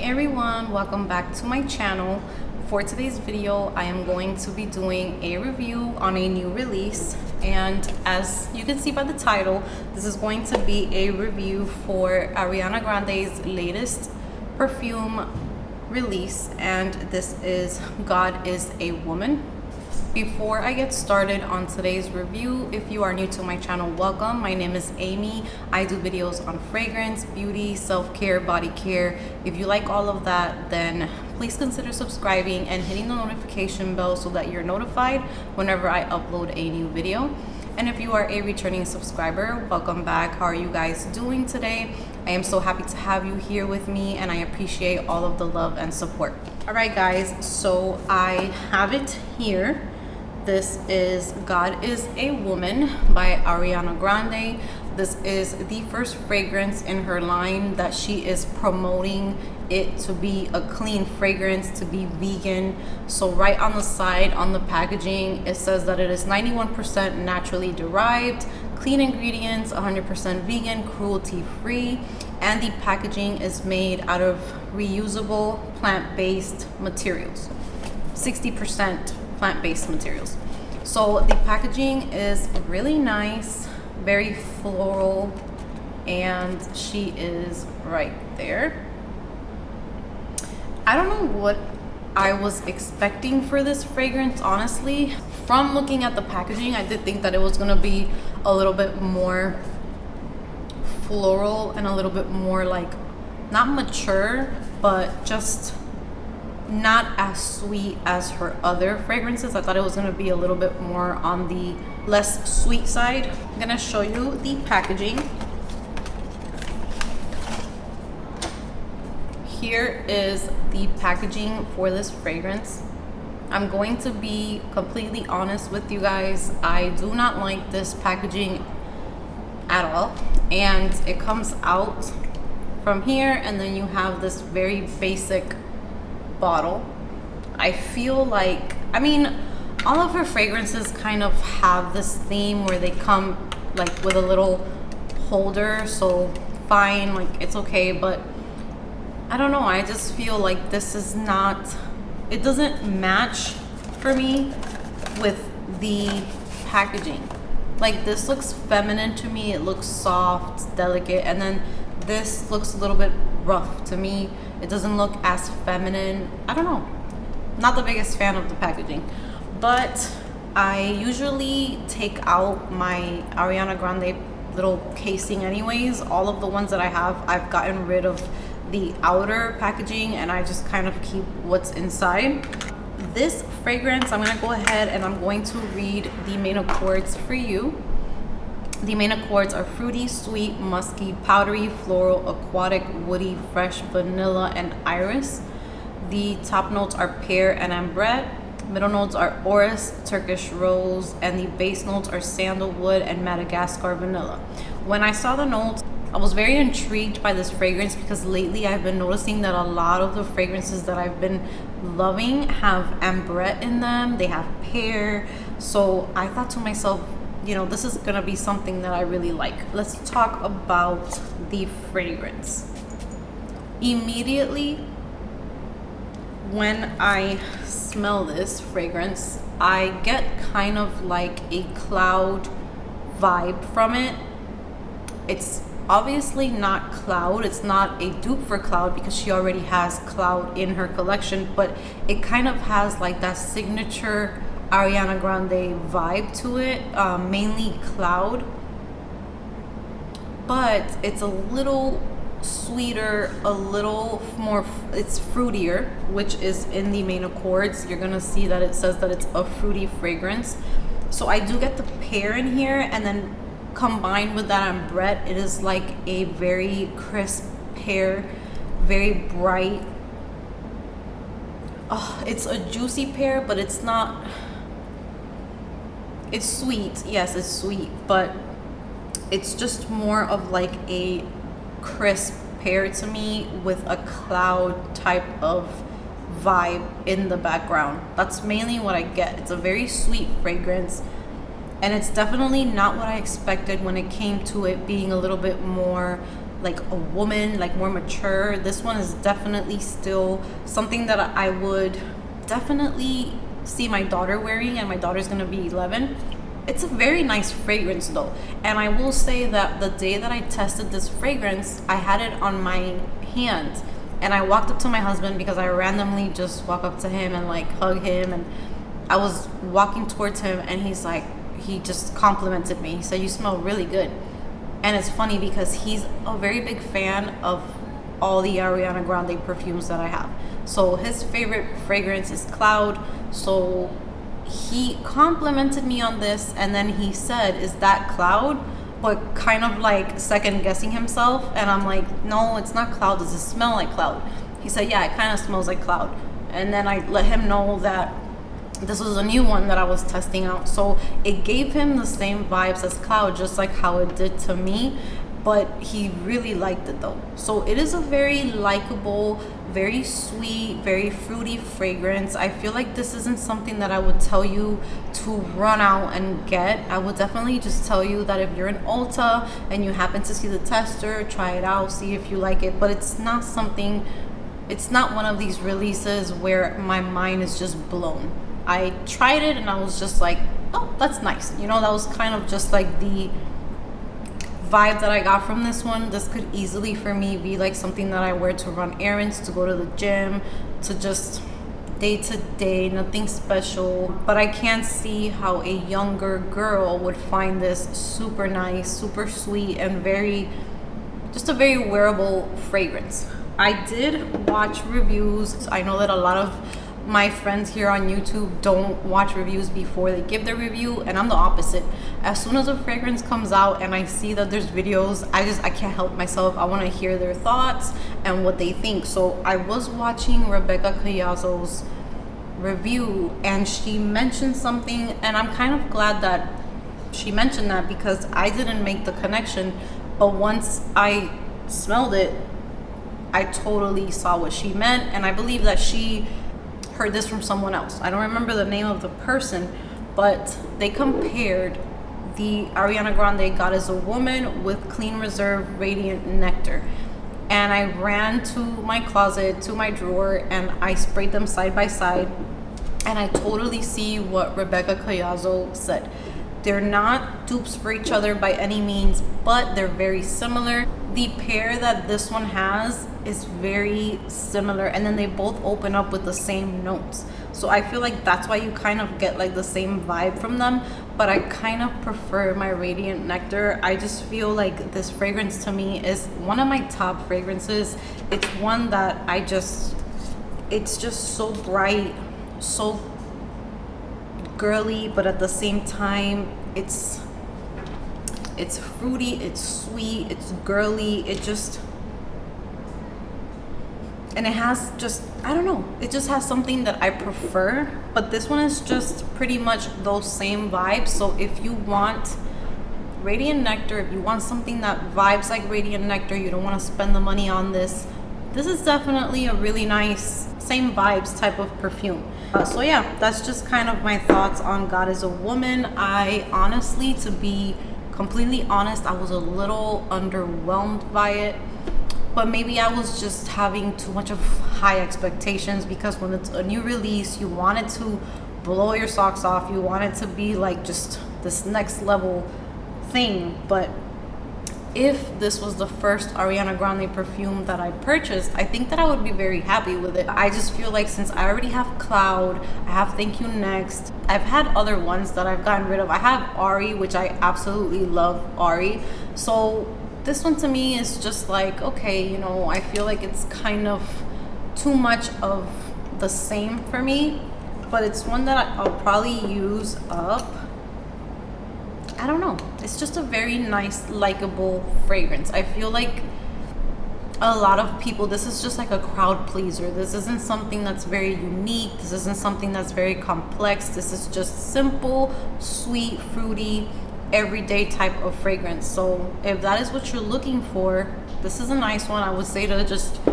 everyone, welcome back to my channel. For today's video, I am going to be doing a review on a new release, and as you can see by the title, this is going to be a review for Ariana Grande's latest Perfume release, and this is God is a Woman. Before I get started on today's review, if you are new to my channel, welcome. My name is Amy. I do videos on fragrance, beauty, self-care, body care. If you like all of that, then please consider subscribing and hitting the notification bell so that you're notified whenever I upload a new video. And if you are a returning subscriber, welcome back. How are you guys doing today? I am so happy to have you here with me, and I appreciate all of the love and support. All right, guys, so I have it here. This is God is a Woman by Ariana Grande. This is the first fragrance in her line that she is promoting it to be a clean fragrance, to be vegan. So right on the side, on the packaging, it says that it is 91% naturally derived, clean ingredients, 100% vegan, cruelty-free, and the packaging is made out of reusable plant-based materials, 60% plant-based materials. So the packaging is really nice, very floral, and she is right there. I don't know what I was expecting for this fragrance, honestly. From looking at the packaging, I did think that it was gonna be a little bit more floral and a little bit more like, not mature, but just not as sweet as her other fragrances. I thought it was gonna be a little bit more on the less sweet side. I'm gonna show you the packaging. Here is the packaging for this fragrance. I'm going to be completely honest with you guys. I do not like this packaging at all. And it comes out from here, and then you have this very basic bottle. I feel like, I mean, all of her fragrances kind of have this theme where they come like with a little holder, so fine, like it's okay, but I don't know, I just feel like this is not, it doesn't match for me with the packaging. Like, this looks feminine to me, it looks soft, delicate, and then this looks a little bit rough to me. It doesn't look as feminine. I don't know. Not the biggest fan of the packaging, but I usually take out my Ariana Grande little casing anyways. All of the ones that I have, I've gotten rid of the outer packaging, and I just kind of keep what's inside. This fragrance, I'm gonna go ahead and I'm going to read the main accords for you. The main accords are fruity, sweet, musky, powdery, floral, aquatic, woody, fresh, vanilla, and iris. The top notes are pear and ambrette. Middle notes are orris, Turkish rose, and the base notes are sandalwood and Madagascar vanilla. When I saw the notes, I was very intrigued by this fragrance because lately I've been noticing that a lot of the fragrances that I've been loving have ambrette in them. They have pear. So I thought to myself, you know, this is gonna be something that I really like. Let's talk about the fragrance. Immediately when I smell this fragrance, I get kind of like a cloud vibe from it. It's obviously not cloud, it's not a dupe for cloud because she already has cloud in her collection, but it kind of has like that signature Ariana Grande vibe to it, mainly cloud, but it's a little sweeter, a little more, it's fruitier, which is in the main accords. You're gonna see that it says that it's a fruity fragrance. So I do get the pear in here, and then combined with that ambrette, it is like a very crisp pear, very bright. Oh, it's a juicy pear, but it's not, it's sweet. Yes, it's sweet, but it's just more of like a crisp pear to me with a cloud type of vibe in the background. That's mainly what I get. It's a very sweet fragrance, and it's definitely not what I expected when it came to it being a little bit more like a woman, like more mature. This one is definitely still something that I would definitely see my daughter wearing, and my daughter's gonna be 11. It's a very nice fragrance though, and I will say that the day that I tested this fragrance, I had it on my hand, and I walked up to my husband because I randomly just walk up to him and like hug him, and I was walking towards him, and he just complimented me. He said, "You smell really good." And it's funny because he's a very big fan of all the Ariana Grande perfumes that I have. So his favorite fragrance is Cloud. So he complimented me on this, and then he said, "Is that Cloud?" But kind of like second guessing himself. And I'm like, "No, it's not Cloud. Does it smell like Cloud?" He said, "Yeah, it kind of smells like Cloud." And then I let him know that this was a new one that I was testing out. So it gave him the same vibes as Cloud, just like how it did to me. But he really liked it though. So it is a very likable, very sweet, very fruity fragrance. I feel like this isn't something that I would tell you to run out and get. I would definitely just tell you that if you're in Ulta and you happen to see the tester, try it out, see if you like it. But it's not something, it's not one of these releases where my mind is just blown. I tried it and I was just like, oh, that's nice. You know, that was kind of just like the vibe that I got from this one. This could easily for me be like something that I wear to run errands, to go to the gym, to just day to day, nothing special. But I can't see how a younger girl would find this super nice, super sweet, and just a very wearable fragrance. I did watch reviews. I know that a lot of my friends here on YouTube don't watch reviews before they give their review, and I'm the opposite. As soon as a fragrance comes out and I see that there's videos, I can't help myself. I want to hear their thoughts and what they think. So I was watching Rebecca Callazo's review, and she mentioned something, and I'm kind of glad that she mentioned that because I didn't make the connection, but once I smelled it, I totally saw what she meant, and I believe that she heard this from someone else. I don't remember the name of the person, but they compared the Ariana Grande God is a Woman with Clean Reserve Radiant Nectar. And I ran to my closet, to my drawer, and I sprayed them side by side. And I totally see what Rebecca Callazo said. They're not dupes for each other by any means, but they're very similar. The pair that this one has is very similar, and then they both open up with the same notes. So I feel like that's why you kind of get like the same vibe from them, but I kind of prefer my Radiant Nectar. I just feel like this fragrance to me is one of my top fragrances. It's one that it's just so bright, so girly, but at the same time it's fruity, it's sweet, it's girly, and it has just, I don't know, it just has something that I prefer. But this one is just pretty much those same vibes. So if you want Radiant Nectar, if you want something that vibes like Radiant Nectar, you don't want to spend the money on this is definitely a really nice, same vibes type of perfume. So yeah, that's just kind of my thoughts on God is a Woman. I honestly, to be completely honest, I was a little underwhelmed by it, but maybe I was just having too much of high expectations, because when it's a new release, you want it to blow your socks off, you want it to be like just this next level thing. But if this was the first Ariana Grande perfume that I purchased, I think that I would be very happy with it. I just feel like since I already have Cloud, I have Thank You Next, I've had other ones that I've gotten rid of. I have Ari, which I absolutely love Ari. So this one to me is just like, okay, you know, I feel like it's kind of too much of the same for me, but it's one that I'll probably use up. I don't know. It's just a very nice, likable fragrance. I feel like a lot of people, this is just like a crowd pleaser. This isn't something that's very unique. This isn't something that's very complex. This is just simple, sweet, fruity, everyday type of fragrance. So if that is what you're looking for, this is a nice one. I would say to just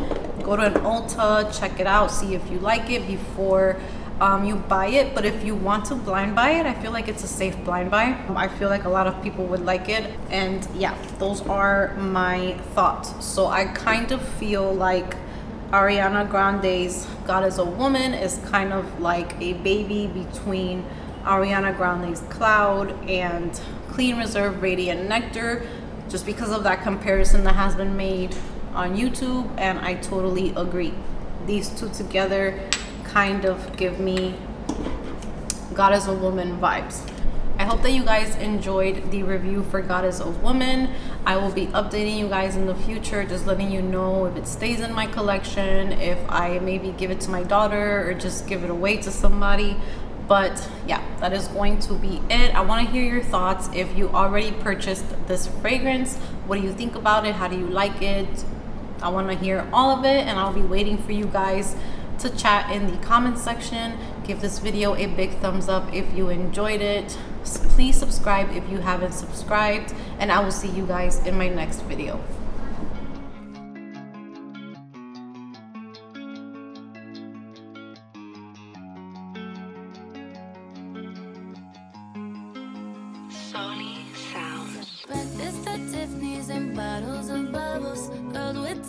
go to an Ulta, check it out, see if you like it before you buy it, but if you want to blind buy it, I feel like it's a safe blind buy. I feel like a lot of people would like it. And yeah, those are my thoughts. So I kind of feel like Ariana Grande's God is a Woman is kind of like a baby between Ariana Grande's Cloud and Clean Reserve Radiant Nectar, just because of that comparison that has been made on YouTube, and I totally agree. These two together kind of give me God is a Woman vibes. I hope that you guys enjoyed the review for God is a Woman. I will be updating you guys in the future, just letting you know if it stays in my collection, if I maybe give it to my daughter or just give it away to somebody. But yeah, that is going to be it. I want to hear your thoughts. If you already purchased this fragrance, what do you think about it? How do you like it? I want to hear all of it, and I'll be waiting for you guys to chat in the comment section. Give this video a big thumbs up if you enjoyed it. Please subscribe if you haven't subscribed, and I will see you guys in my next video. Breakfast at Tiffany's and bottles of bubbles. Girls with